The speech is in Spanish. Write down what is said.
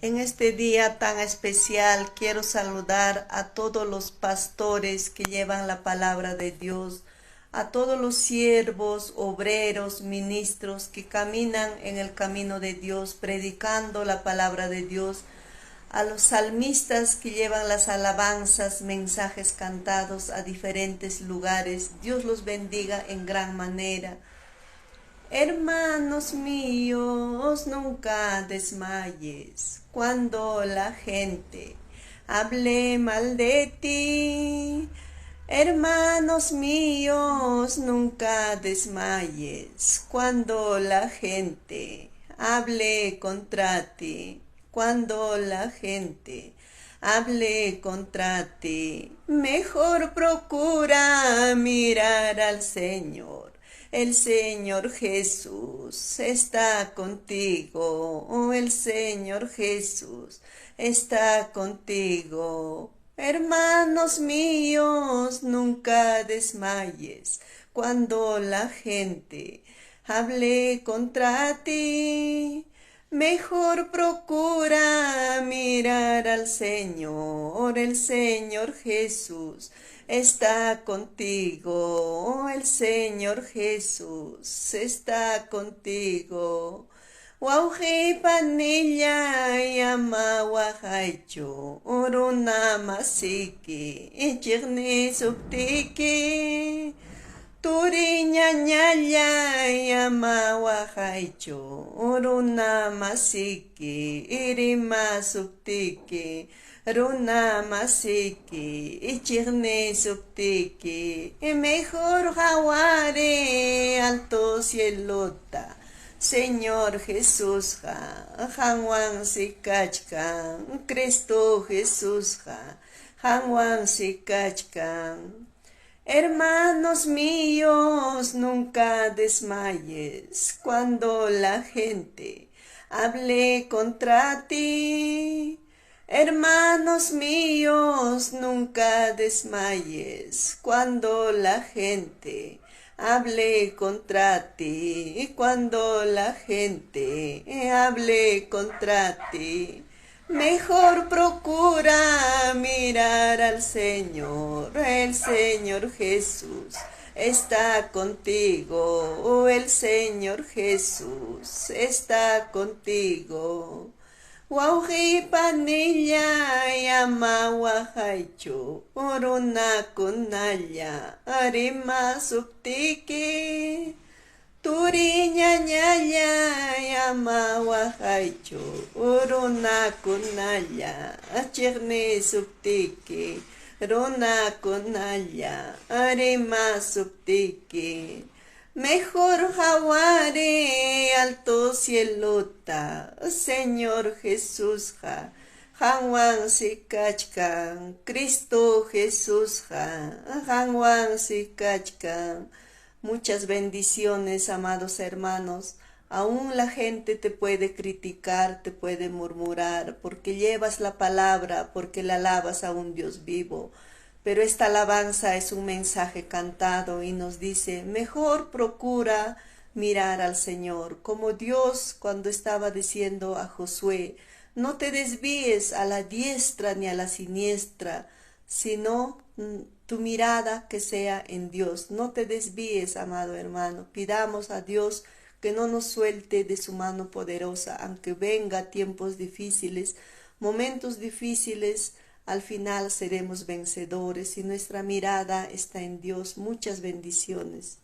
En este día tan especial quiero saludar a todos los pastores que llevan la palabra de Dios, a todos los siervos, obreros, ministros que caminan en el camino de Dios, predicando la palabra de Dios, a los salmistas que llevan las alabanzas, mensajes cantados a diferentes lugares. Dios los bendiga en gran manera. Hermanos míos, nunca desmayes cuando la gente hable mal de ti. Hermanos míos, nunca desmayes cuando la gente hable contra ti. Cuando la gente hable contra ti, mejor procura mirar al Señor. El Señor Jesús está contigo, oh, el Señor Jesús está contigo. Hermanos míos, nunca desmayes cuando la gente hable contra ti. Mejor procura mirar al Señor, el Señor Jesús está contigo, el Señor Jesús está contigo. Wauji panilla yama wahaicho, oruna masiki, ichirni subtiki. Turinya nyaya yama wahaicho, oruna masiki, irima subtiki. Runa masiki, ichirne subtiki, mejor jaware alto cielota. Señor Jesús ja, Juan sikachkan, Cristo Jesús ja, Juan sikachkan. Hermanos míos, nunca desmayes cuando la gente hable contra ti. Hermanos míos, nunca desmayes cuando la gente hable contra ti, cuando la gente hable contra ti. Mejor procura mirar al Señor, el Señor Jesús está contigo, oh, el Señor Jesús está contigo. Wauji panilla yama wahaicho, oruna kunalla, arima subtiki. Turinya nyaya yama wahaicho, oruna kunalla, achirne subtiki. Rona kunalla, arima subtiki. Mejor jaware alto cielota, Señor Jesús ja, Juan sikachkan, Cristo Jesús ja, Juan sikachkan. Muchas bendiciones, amados hermanos. Aún la gente te puede criticar, te puede murmurar, porque llevas la palabra, porque la alabas a un Dios vivo. Pero esta alabanza es un mensaje cantado y nos dice, mejor procura mirar al Señor, como Dios cuando estaba diciendo a Josué, no te desvíes a la diestra ni a la siniestra, sino tu mirada que sea en Dios. No te desvíes, amado hermano, pidamos a Dios que no nos suelte de su mano poderosa, aunque venga tiempos difíciles, momentos difíciles. Al final seremos vencedores si nuestra mirada está en Dios. Muchas bendiciones.